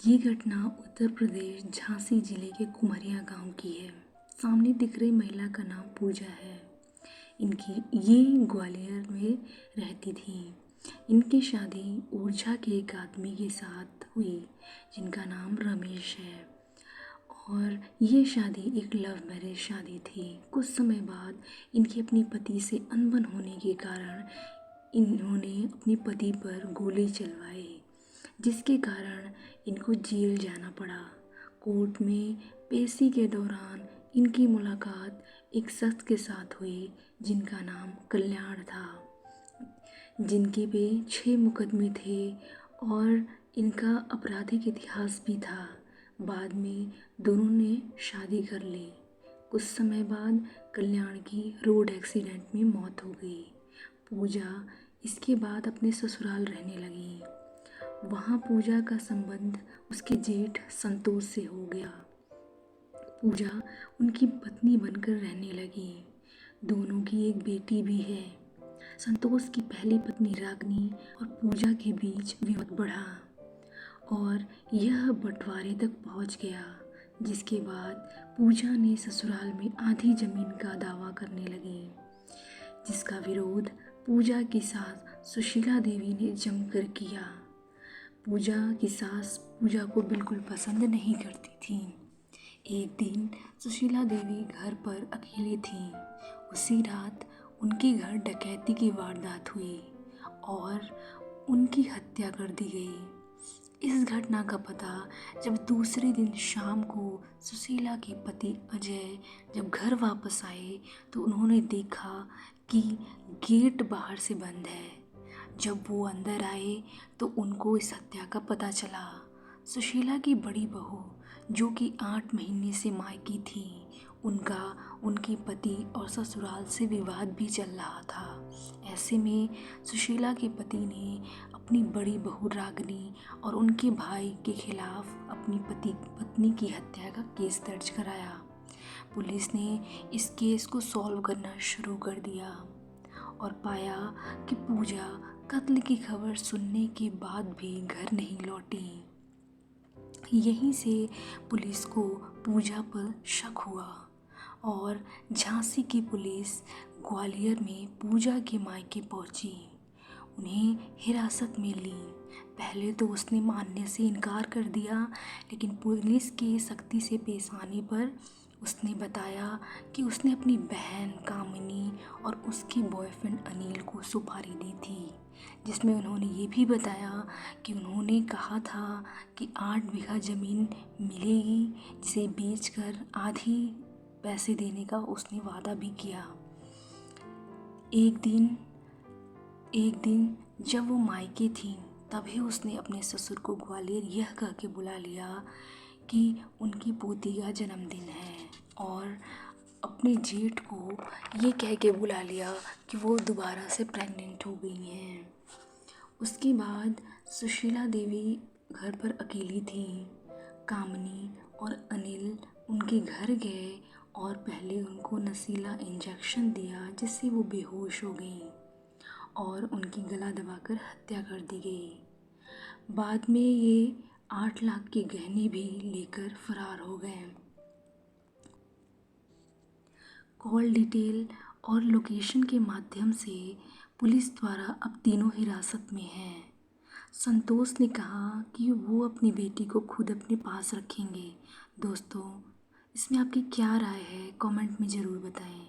ये घटना उत्तर प्रदेश झांसी जिले के कुमरिया गांव की है। सामने दिख रही महिला का नाम पूजा है। ये ग्वालियर में रहती थी। इनकी शादी ओरछा के एक आदमी के साथ हुई जिनका नाम रमेश है। और ये शादी एक लव मैरिज शादी थी। कुछ समय बाद इनकी अपनी पति से अनबन होने के कारण इन्होंने अपने पति पर गोली चलवाई, जिसके कारण इनको जेल जाना पड़ा। कोर्ट में पेशी के दौरान इनकी मुलाकात एक शख्स के साथ हुई जिनका नाम कल्याण था, जिनके पे 6 मुकदमे थे और इनका आपराधिक इतिहास भी था। बाद में दोनों ने शादी कर ली। कुछ समय बाद कल्याण की रोड एक्सीडेंट में मौत हो गई। पूजा इसके बाद अपने ससुराल रहने लगी। वहाँ पूजा का संबंध उसके जेठ संतोष से हो गया। पूजा उनकी पत्नी बनकर रहने लगी। दोनों की एक बेटी भी है। संतोष की पहली पत्नी रागनी और पूजा के बीच विवाद बढ़ा और यह बंटवारे तक पहुंच गया, जिसके बाद पूजा ने ससुराल में आधी जमीन का दावा करने लगी, जिसका विरोध पूजा की सास सुशीला देवी ने जमकर किया। पूजा की सास पूजा को बिल्कुल पसंद नहीं करती थी। एक दिन सुशीला देवी घर पर अकेली थी। उसी रात उनके घर डकैती की वारदात हुई और उनकी हत्या कर दी गई। इस घटना का पता जब दूसरे दिन शाम को सुशीला के पति अजय जब घर वापस आए तो उन्होंने देखा कि गेट बाहर से बंद है। जब वो अंदर आए तो उनको इस हत्या का पता चला। सुशीला की बड़ी बहू जो कि 8 महीने से मायकी थी, उनका उनके पति और ससुराल से विवाद भी चल रहा था। ऐसे में सुशीला के पति ने अपनी बड़ी बहू रागनी और उनके भाई के खिलाफ अपनी पत्नी की हत्या का केस दर्ज कराया। पुलिस ने इस केस को सॉल्व करना शुरू कर दिया और पाया कि पूजा कत्ल की खबर सुनने के बाद भी घर नहीं लौटी। यहीं से पुलिस को पूजा पर शक हुआ और झांसी की पुलिस ग्वालियर में पूजा के मायके पहुंची। उन्हें हिरासत में ली। पहले तो उसने मानने से इनकार कर दिया, लेकिन पुलिस के सख्ती से पेश आने पर उसने बताया कि उसने अपनी बहन कामिनी और उसके बॉयफ्रेंड अनिल को सुपारी दी थी, जिसमें उन्होंने ये भी बताया कि उन्होंने कहा था कि 8 बीघा ज़मीन मिलेगी, जिसे बेचकर आधी पैसे देने का उसने वादा भी किया। एक दिन जब वो मायके थी तभी उसने अपने ससुर को ग्वालियर यह कह के बुला लिया कि उनकी पोती का जन्मदिन है और अपने जेठ को ये कह के बुला लिया कि वो दोबारा से प्रेग्नेंट हो गई हैं। उसके बाद सुशीला देवी घर पर अकेली थी। कामनी और अनिल उनके घर गए और पहले उनको नशीला इंजेक्शन दिया, जिससे वो बेहोश हो गई और उनकी गला दबाकर हत्या कर दी गई। बाद में ये 8 लाख के गहने भी लेकर फरार हो गए। कॉल डिटेल और लोकेशन के माध्यम से पुलिस द्वारा अब तीनों हिरासत में हैं। संतोष ने कहा कि वो अपनी बेटी को खुद अपने पास रखेंगे। दोस्तों, इसमें आपकी क्या राय है? कमेंट में ज़रूर बताएं।